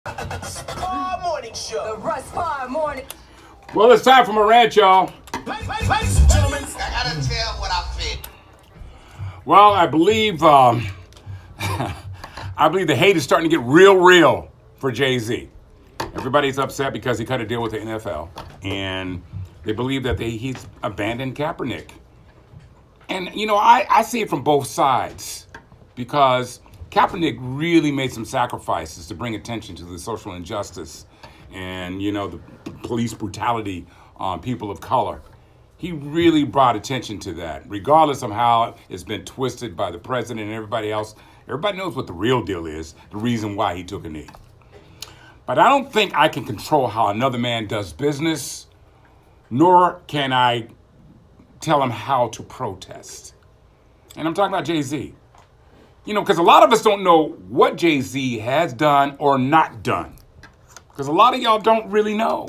Morning show. The Russ Morning. Well, it's time for my rant, y'all. Ladies and gentlemen, I gotta tell what I feel. Well, I believe I believe the hate is starting to get real for JayZ. Everybody's upset because he cut a deal with the NFL, and they believe that he's abandoned Kaepernick. And you know, I see it from both sides because Kaepernick really made some sacrifices to bring attention to the social injustice and, you know, the police brutality on people of color. He really brought attention to that, regardless of how it's been twisted by the president and everybody else. Everybody knows what the real deal is, the reason why he took a knee. But I don't think I can control how another man does business, nor can I tell him how to protest. And I'm talking about JayZ. You know, because a lot of us don't know what JayZ has done or not done. Because a lot of y'all don't really know.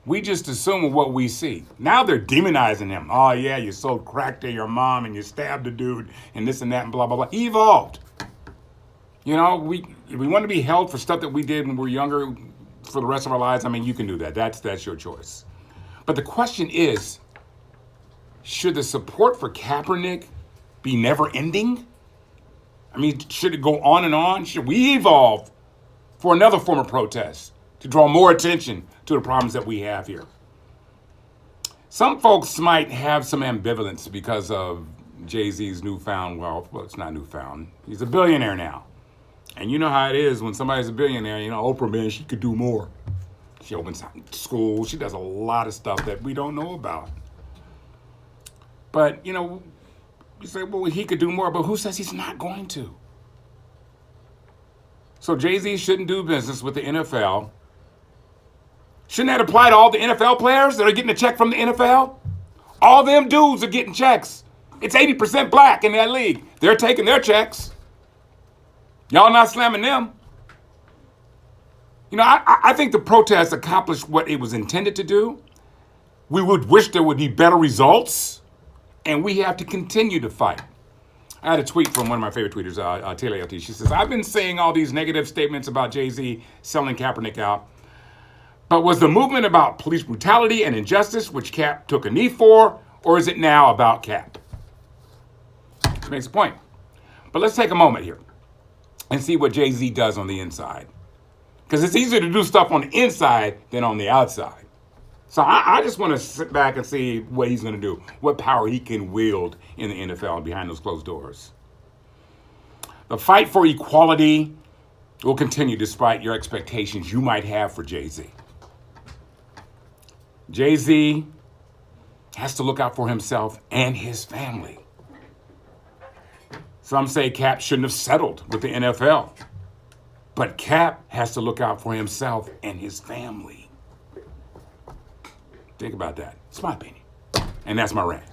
We just assume what we see. Now they're demonizing him. Oh, yeah, you sold crack to your mom and you stabbed a dude and this and that and blah, blah, blah. He evolved. You know, we want to be held for stuff that we did when we were younger for the rest of our lives. I mean, you can do that. That's your choice. But the question is, should the support for Kaepernick be never ending? I mean, should it go on and on? Should we evolve for another form of protest to draw more attention to the problems that we have here? Some folks might have some ambivalence because of JayZ's newfound wealth. Well, it's not newfound. He's a billionaire now. And you know how it is when somebody's a billionaire. You know, Oprah, man, she could do more. She opens schools. She does a lot of stuff that we don't know about. But, you know, you say, well, he could do more, but who says he's not going to? So JayZ shouldn't do business with the NFL. Shouldn't that apply to all the NFL players that are getting a check from the NFL? All them dudes are getting checks. It's 80% black in that league. They're taking their checks. Y'all not slamming them. You know, I think the protest accomplished what it was intended to do. We would wish there would be better results, and we have to continue to fight. I had a tweet from one of my favorite tweeters, Taylor LT. She says, I've been saying all these negative statements about JayZ selling Kaepernick out, but was the movement about police brutality and injustice, which Cap took a knee for, or is it now about Cap? She makes a point. But let's take a moment here and see what JayZ does on the inside. Because it's easier to do stuff on the inside than on the outside. So I just want to sit back and see what he's going to do, what power he can wield in the NFL behind those closed doors. The fight for equality will continue despite your expectations you might have for JayZ. JayZ has to look out for himself and his family. Some say Cap shouldn't have settled with the NFL, but Cap has to look out for himself and his family. Think about that. It's my opinion. And that's my rant.